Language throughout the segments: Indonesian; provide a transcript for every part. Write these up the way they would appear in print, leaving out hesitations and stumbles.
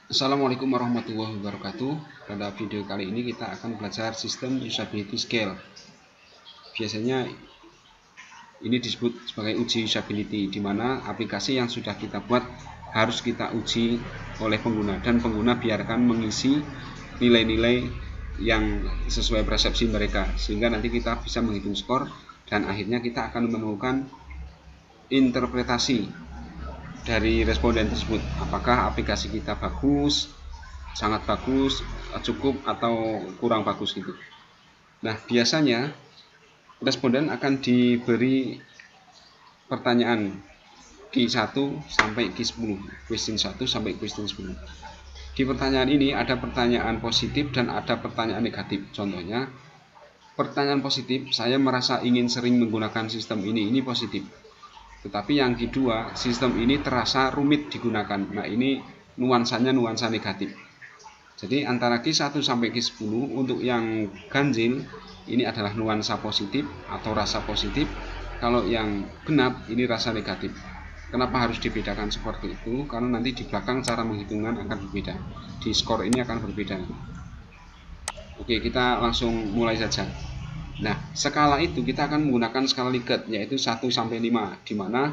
Assalamualaikum warahmatullahi wabarakatuh. Pada video kali ini kita akan belajar sistem usability scale. Biasanya ini disebut sebagai uji usability, di mana aplikasi yang sudah kita buat harus kita uji oleh pengguna, dan pengguna biarkan mengisi nilai-nilai yang sesuai persepsi mereka, sehingga nanti kita bisa menghitung skor dan akhirnya kita akan menemukan interpretasi dari responden tersebut, apakah aplikasi kita bagus, sangat bagus, cukup, atau kurang bagus gitu. Nah, biasanya responden akan diberi pertanyaan Q1 sampai Q10, question 1 sampai question 10. Di pertanyaan ini ada pertanyaan positif dan ada pertanyaan negatif. Contohnya, pertanyaan positif, saya merasa ingin sering menggunakan sistem ini positif. Tetapi yang kedua, sistem ini terasa rumit digunakan. Nah, ini nuansanya nuansa negatif. Jadi antara Q1 sampai Q10 untuk yang ganjil ini adalah nuansa positif atau rasa positif. Kalau yang genap ini rasa negatif. Kenapa harus dibedakan seperti itu? Karena nanti di belakang cara menghitungan akan berbeda. Di skor ini akan berbeda. Oke, kita langsung mulai saja. Nah, skala itu kita akan menggunakan skala Likert, yaitu 1 sampai 5, di mana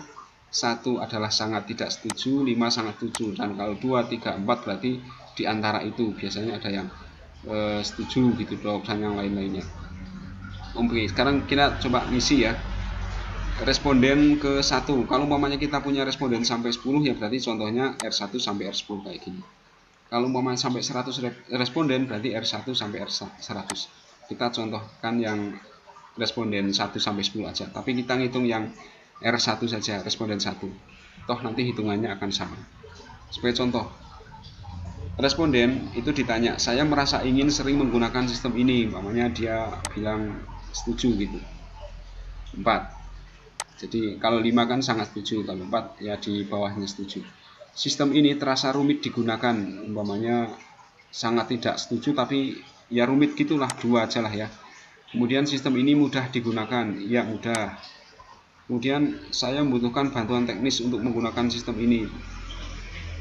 1 adalah sangat tidak setuju, 5 sangat setuju, dan kalau 2, 3, 4 berarti di antara itu biasanya ada yang setuju gitu dok, dan yang lain-lainnya. Oke, sekarang kita coba ngisi ya. Responden ke 1, kalau umpamanya kita punya responden sampai 10 ya berarti contohnya R1 sampai R10 kayak gini. Kalau umpamanya sampai 100 responden berarti R1 sampai R100. Kita contohkan yang responden 1 sampai 10 aja, tapi kita ngitung yang R1 saja, responden 1. Toh nanti hitungannya akan sama. Sebagai contoh, responden itu ditanya, saya merasa ingin sering menggunakan sistem ini, umpamanya dia bilang setuju gitu. 4. Jadi kalau 5 kan sangat setuju, kalau 4 ya di bawahnya setuju. Sistem ini terasa rumit digunakan, umpamanya sangat tidak setuju tapi ya rumit gitulah, 2 aja lah ya. Kemudian sistem ini mudah digunakan, ya mudah. Kemudian saya membutuhkan bantuan teknis untuk menggunakan sistem ini,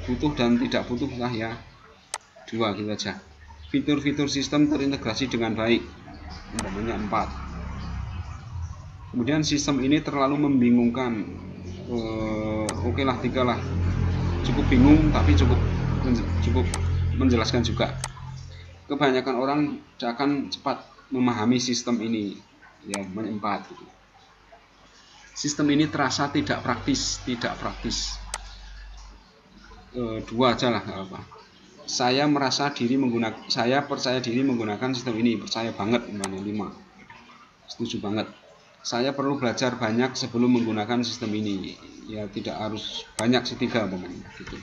butuh dan tidak butuh lah ya, 2 gitu aja. Fitur-fitur sistem terintegrasi dengan baik, umpamanya 4. Kemudian sistem ini terlalu membingungkan, oke lah 3 lah, cukup bingung tapi cukup menjelaskan juga. Kebanyakan orang akan cepat memahami sistem ini, ya 4 gitu. Sistem ini terasa tidak praktis, 2 aja lah, nggak apa. Saya percaya diri menggunakan sistem ini, percaya banget, 5. Setuju banget. Saya perlu belajar banyak sebelum menggunakan sistem ini, ya tidak harus banyak sih, 3 gitu.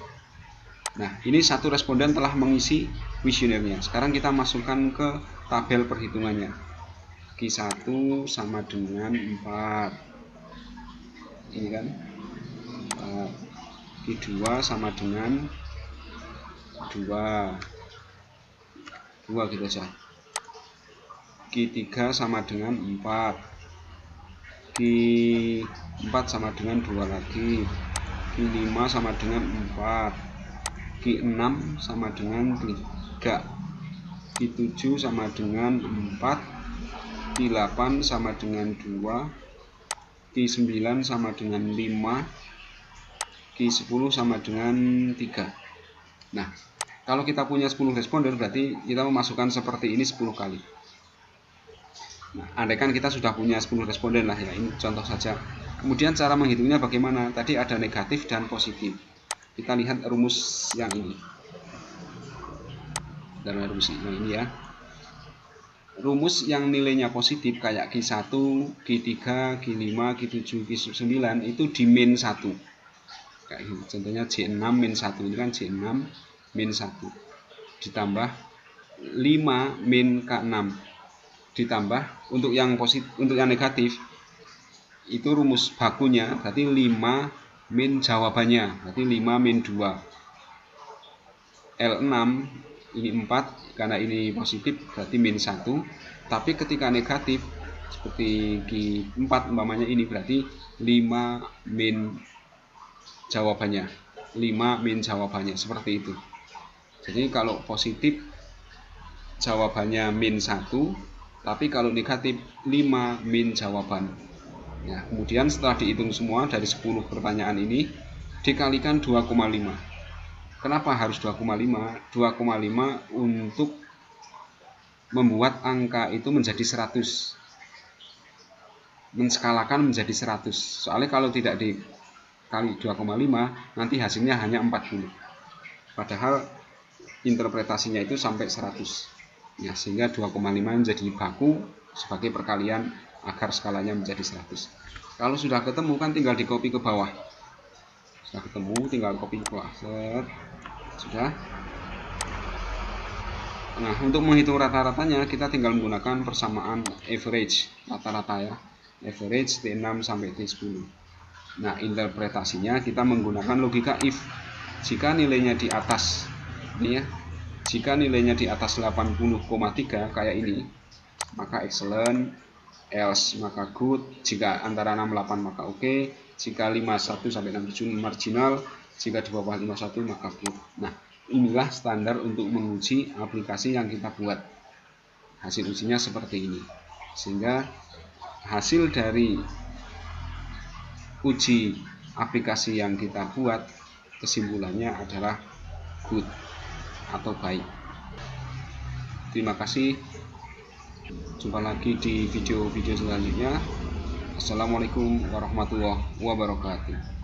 Nah, ini satu responden telah mengisi kuesionernya. Sekarang kita masukkan ke tabel perhitungannya. Q1 sama dengan 4. Ini kan. Q2 sama dengan 2 gitu aja. Q3 sama dengan 4. Q4 sama dengan 2 lagi. Q5 sama dengan 4. Q6 sama dengan 3. Q7 sama dengan 4. Q8 sama dengan 2. Q9 sama dengan 5. Q10 sama dengan 3. Nah, kalau kita punya 10 responden berarti kita memasukkan seperti ini 10 kali. Nah, andaikan kita sudah punya 10 responden lah ya, ini contoh saja. Kemudian cara menghitungnya bagaimana? Tadi ada negatif dan positif. Kita lihat rumus yang ini. Dan rumus ini ya. Rumus yang nilainya positif kayak Q1, Q3, Q5, Q7, Q9 itu di min 1. Kayak ini. Contohnya J6 min 1, ini kan J6 min 1. Ditambah 5 min K6. Ditambah untuk yang positif, untuk yang negatif itu rumus bakunya berarti 5 min jawabannya, berarti 5 min 2. L6 ini 4, karena ini positif berarti min 1. Tapi ketika negatif seperti Q4 umpamanya ini berarti 5 min jawabannya, 5 min jawabannya, seperti itu. Jadi kalau positif jawabannya min 1, tapi kalau negatif 5 min jawaban. Ya, kemudian setelah dihitung semua dari 10 pertanyaan ini dikalikan 2,5. Kenapa harus 2,5? 2,5 untuk membuat angka itu menjadi 100. Menskalakan menjadi 100. Soalnya kalau tidak dikali 2,5 nanti hasilnya hanya 40. Padahal interpretasinya itu sampai 100. Ya, sehingga 2,5 menjadi baku sebagai perkalian agar skalanya menjadi 100. Kalau sudah ketemu kan tinggal di copy ke bawah. Sudah ketemu tinggal copy ke bawah. Sudah. Nah, untuk menghitung rata-ratanya kita tinggal menggunakan persamaan average, rata-rata ya. Average T6 sampai T10. Nah, interpretasinya kita menggunakan logika if. Jika nilainya di atas ini ya, jika nilainya di atas 80,3 kayak ini, maka excellent, else maka good, jika antara 68 maka oke, jika 51 sampai 67 marginal, jika di bawah 51 maka good. Nah, inilah standar untuk menguji aplikasi yang kita buat. Hasil ujinya seperti ini. Sehingga hasil dari uji aplikasi yang kita buat kesimpulannya adalah good atau baik. Terima kasih. Jumpa lagi di video-video selanjutnya. Assalamualaikum warahmatullahi wabarakatuh.